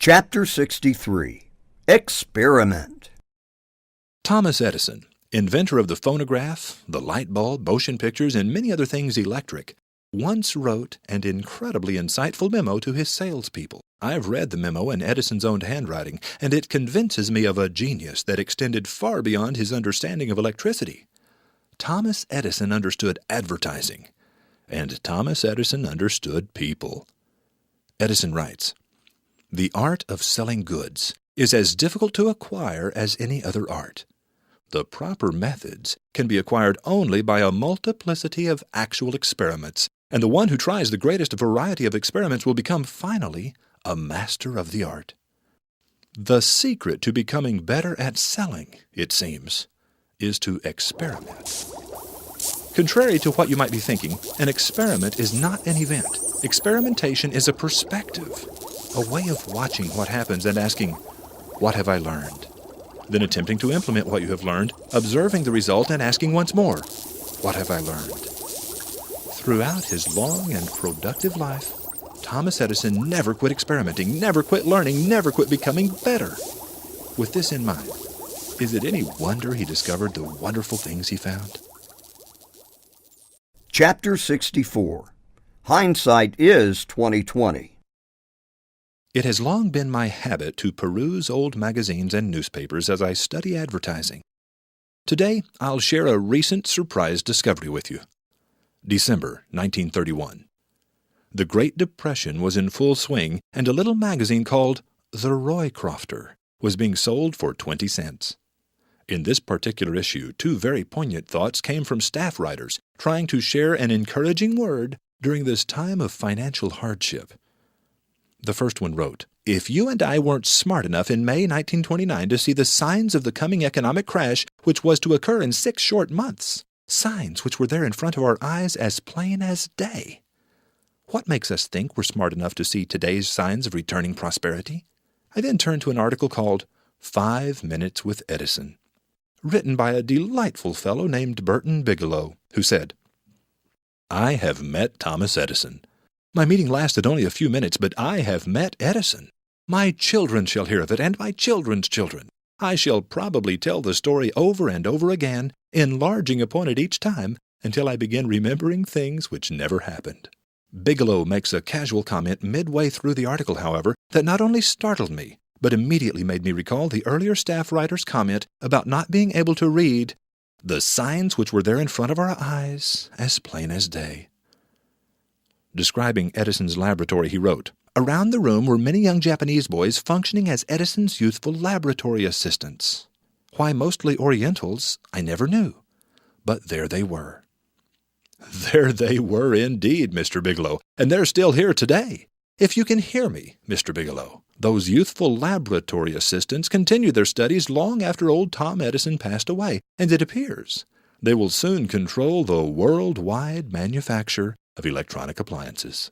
Chapter 63. Experiment. Thomas Edison, inventor of the phonograph, the light bulb, motion pictures, and many other things electric, once wrote an incredibly insightful memo to his salespeople. I've read the memo in Edison's own handwriting, and it convinces me of a genius that extended far beyond his understanding of electricity. Thomas Edison understood advertising, and Thomas Edison understood people. Edison writes, "The art of selling goods is as difficult to acquire as any other art. The proper methods can be acquired only by a multiplicity of actual experiments, and the one who tries the greatest variety of experiments will become, finally, a master of the art." The secret to becoming better at selling, it seems, is to experiment. Contrary to what you might be thinking, an experiment is not an event. Experimentation is a perspective, a way of watching what happens and asking, "What have I learned?" Then attempting to implement what you have learned, observing the result and asking once more, "What have I learned?" Throughout his long and productive life, Thomas Edison never quit experimenting, never quit learning, never quit becoming better. With this in mind, is it any wonder he discovered the wonderful things he found? Chapter 64. Hindsight is 20/20. It has long been my habit to peruse old magazines and newspapers as I study advertising. Today, I'll share a recent surprise discovery with you. December 1931. The Great Depression was in full swing, and a little magazine called The Roycrofter was being sold for 20 cents. In this particular issue, two very poignant thoughts came from staff writers trying to share an encouraging word during this time of financial hardship. The first one wrote, "If you and I weren't smart enough in May 1929 to see the signs of the coming economic crash which was to occur in 6 short months, signs which were there in front of our eyes as plain as day, what makes us think we're smart enough to see today's signs of returning prosperity?" I then turned to an article called 5 Minutes with Edison, written by a delightful fellow named Burton Bigelow, who said, "I have met Thomas Edison. My meeting lasted only a few minutes, but I have met Edison. My children shall hear of it, and my children's children. I shall probably tell the story over and over again, enlarging upon it each time, until I begin remembering things which never happened." Bigelow makes a casual comment midway through the article, however, that not only startled me, but immediately made me recall the earlier staff writer's comment about not being able to read the signs which were there in front of our eyes as plain as day. Describing Edison's laboratory, he wrote, "Around the room were many young Japanese boys functioning as Edison's youthful laboratory assistants. Why mostly Orientals, I never knew, but there they were." There they were indeed, Mr. Bigelow, and they're still here today. If you can hear me, Mr. Bigelow, those youthful laboratory assistants continued their studies long after old Tom Edison passed away, and it appears they will soon control the worldwide manufacture of electronic appliances.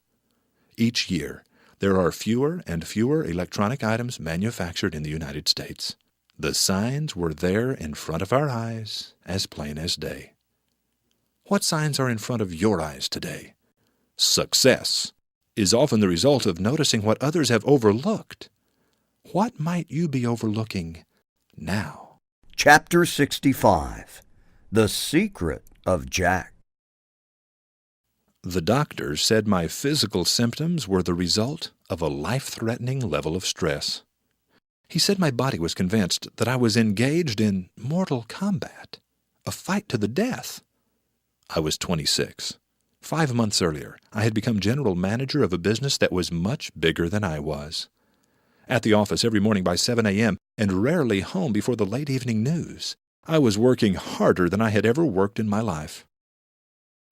Each year, there are fewer and fewer electronic items manufactured in the United States. The signs were there in front of our eyes, as plain as day. What signs are in front of your eyes today? Success is often the result of noticing what others have overlooked. What might you be overlooking now? Chapter 65. The Secret of Jack. The doctor said my physical symptoms were the result of a life-threatening level of stress. He said my body was convinced that I was engaged in mortal combat, a fight to the death. I was 26. 5 months earlier, I had become general manager of a business that was much bigger than I was. At the office every morning by 7 a.m. and rarely home before the late evening news, I was working harder than I had ever worked in my life.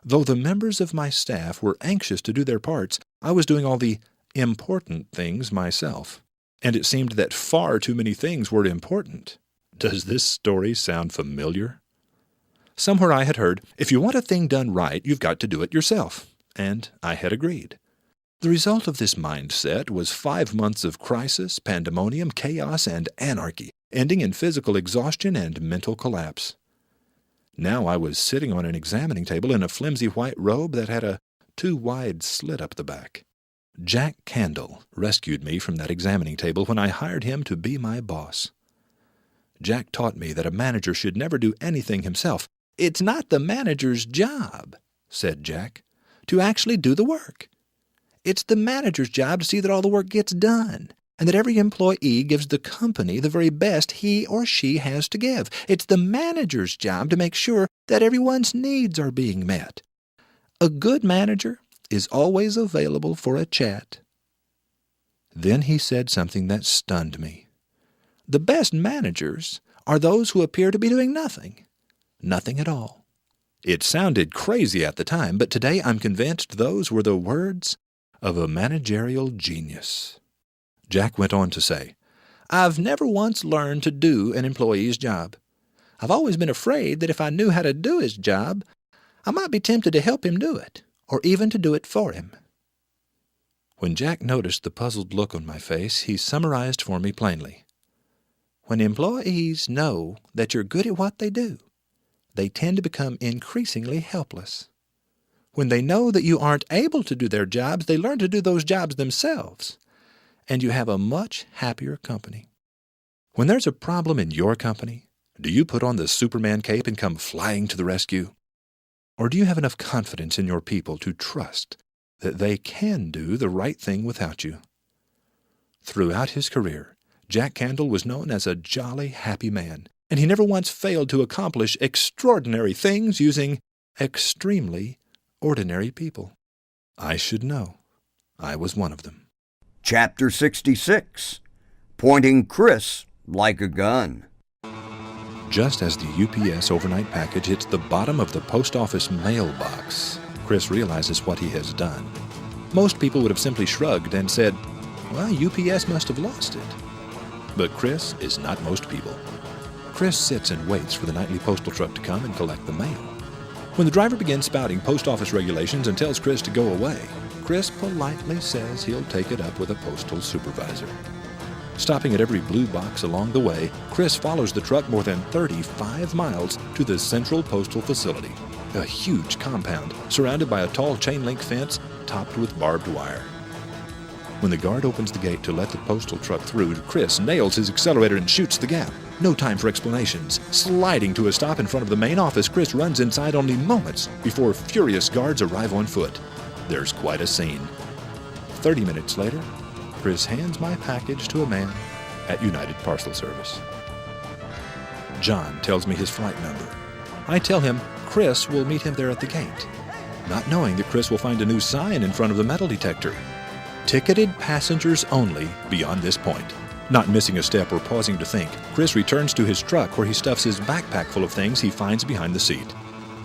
Though the members of my staff were anxious to do their parts, I was doing all the important things myself, and it seemed that far too many things were important. Does this story sound familiar? Somewhere I had heard, if you want a thing done right, you've got to do it yourself, and I had agreed. The result of this mindset was 5 months of crisis, pandemonium, chaos, and anarchy, ending in physical exhaustion and mental collapse. Now I was sitting on an examining table in a flimsy white robe that had a too wide slit up the back. Jack Candle rescued me from that examining table when I hired him to be my boss. Jack taught me that a manager should never do anything himself. "It's not the manager's job," said Jack, "to actually do the work. It's the manager's job to see that all the work gets done, and that every employee gives the company the very best he or she has to give. It's the manager's job to make sure that everyone's needs are being met. A good manager is always available for a chat." Then he said something that stunned me. "The best managers are those who appear to be doing nothing. Nothing at all." It sounded crazy at the time, but today I'm convinced those were the words of a managerial genius. Jack went on to say, "I've never once learned to do an employee's job. I've always been afraid that if I knew how to do his job, I might be tempted to help him do it, or even to do it for him." When Jack noticed the puzzled look on my face, he summarized for me plainly. "When employees know that you're good at what they do, they tend to become increasingly helpless. When they know that you aren't able to do their jobs, they learn to do those jobs themselves, and you have a much happier company. When there's a problem in your company, do you put on the Superman cape and come flying to the rescue? Or do you have enough confidence in your people to trust that they can do the right thing without you?" Throughout his career, Jack Candle was known as a jolly, happy man, and he never once failed to accomplish extraordinary things using extremely ordinary people. I should know. I was one of them. Chapter 66. Pointing Kris like a gun. Just as the UPS overnight package hits the bottom of the post office mailbox, Kris realizes what he has done. Most people would have simply shrugged and said, "Well, UPS must have lost it." But Kris is not most people. Kris sits and waits for the nightly postal truck to come and collect the mail. When the driver begins spouting post office regulations and tells Kris to go away, Kris politely says he'll take it up with a postal supervisor. Stopping at every blue box along the way, Kris follows the truck more than 35 miles to the Central Postal Facility, a huge compound surrounded by a tall chain-link fence topped with barbed wire. When the guard opens the gate to let the postal truck through, Kris nails his accelerator and shoots the gap. No time for explanations. Sliding to a stop in front of the main office, Kris runs inside only moments before furious guards arrive on foot. There's quite a scene. 30 minutes later, Kris hands my package to a man at United Parcel Service. John tells me his flight number. I tell him Kris will meet him there at the gate, not knowing that Kris will find a new sign in front of the metal detector. "Ticketed passengers only beyond this point." Not missing a step or pausing to think, Kris returns to his truck where he stuffs his backpack full of things he finds behind the seat.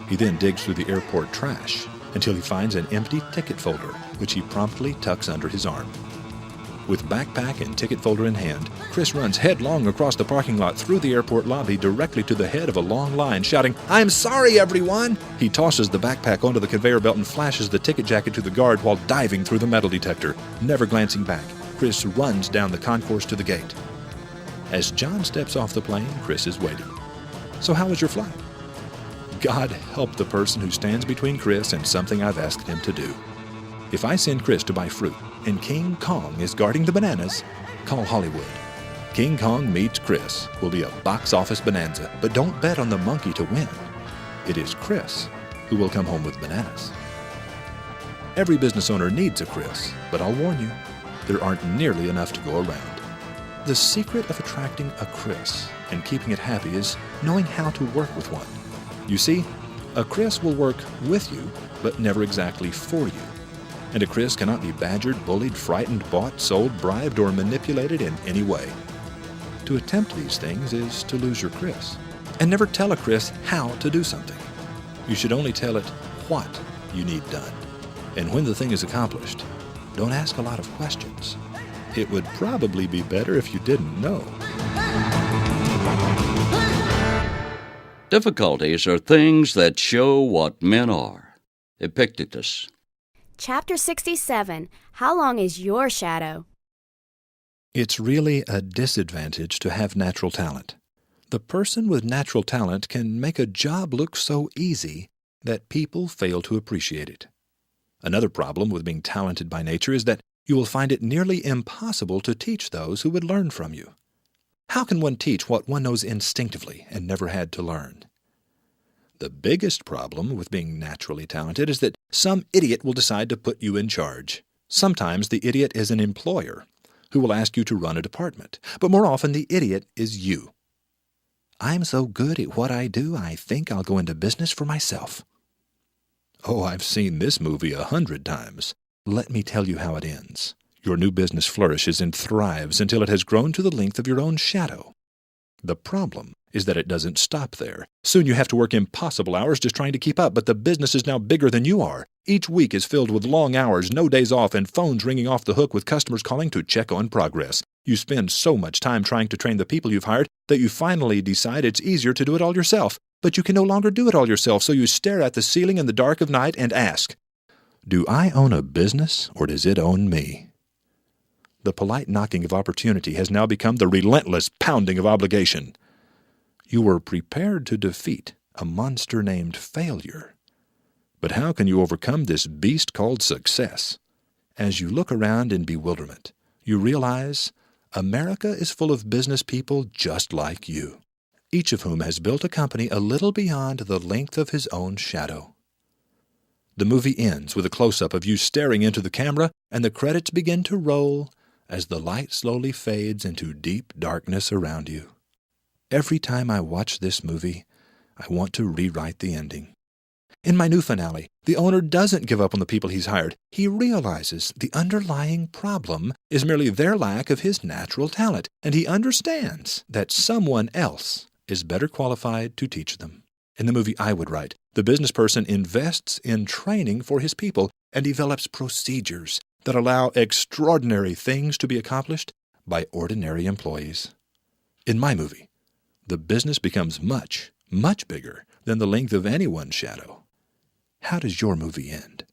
He then digs through the airport trash until he finds an empty ticket folder, which he promptly tucks under his arm. With backpack and ticket folder in hand, Kris runs headlong across the parking lot through the airport lobby directly to the head of a long line, shouting, "I'm sorry, everyone!" He tosses the backpack onto the conveyor belt and flashes the ticket jacket to the guard while diving through the metal detector. Never glancing back, Kris runs down the concourse to the gate. As John steps off the plane, Kris is waiting. "So how was your flight?" God help the person who stands between Kris and something I've asked him to do. If I send Kris to buy fruit and King Kong is guarding the bananas, call Hollywood. King Kong meets Kris will be a box office bonanza, but don't bet on the monkey to win. It is Kris who will come home with bananas. Every business owner needs a Kris, but I'll warn you, there aren't nearly enough to go around. The secret of attracting a Kris and keeping it happy is knowing how to work with one. You see, a Kris will work with you, but never exactly for you. And a Kris cannot be badgered, bullied, frightened, bought, sold, bribed, or manipulated in any way. To attempt these things is to lose your Kris. And never tell a Kris how to do something. You should only tell it what you need done. And when the thing is accomplished, don't ask a lot of questions. It would probably be better if you didn't know. Difficulties are things that show what men are. Epictetus. Chapter 67. How long is your shadow? It's really a disadvantage to have natural talent. The person with natural talent can make a job look so easy that people fail to appreciate it. Another problem with being talented by nature is that you will find it nearly impossible to teach those who would learn from you. How can one teach what one knows instinctively and never had to learn? The biggest problem with being naturally talented is that some idiot will decide to put you in charge. Sometimes the idiot is an employer who will ask you to run a department, but more often the idiot is you. I'm so good at what I do, I think I'll go into business for myself. Oh, I've seen this movie 100 times. Let me tell you how it ends. Your new business flourishes and thrives until it has grown to the length of your own shadow. The problem is that it doesn't stop there. Soon you have to work impossible hours just trying to keep up, but the business is now bigger than you are. Each week is filled with long hours, no days off, and phones ringing off the hook with customers calling to check on progress. You spend so much time trying to train the people you've hired that you finally decide it's easier to do it all yourself. But you can no longer do it all yourself, so you stare at the ceiling in the dark of night and ask, do I own a business, or does it own me? The polite knocking of opportunity has now become the relentless pounding of obligation. You were prepared to defeat a monster named failure. But how can you overcome this beast called success? As you look around in bewilderment, you realize America is full of business people just like you, each of whom has built a company a little beyond the length of his own shadow. The movie ends with a close-up of you staring into the camera, and the credits begin to roll as the light slowly fades into deep darkness around you. Every time I watch this movie, I want to rewrite the ending. In my new finale, the owner doesn't give up on the people he's hired. He realizes the underlying problem is merely their lack of his natural talent, and he understands that someone else is better qualified to teach them. In the movie I would write, the business person invests in training for his people and develops procedures that allow extraordinary things to be accomplished by ordinary employees. In my movie, the business becomes much, much bigger than the length of anyone's shadow. How does your movie end?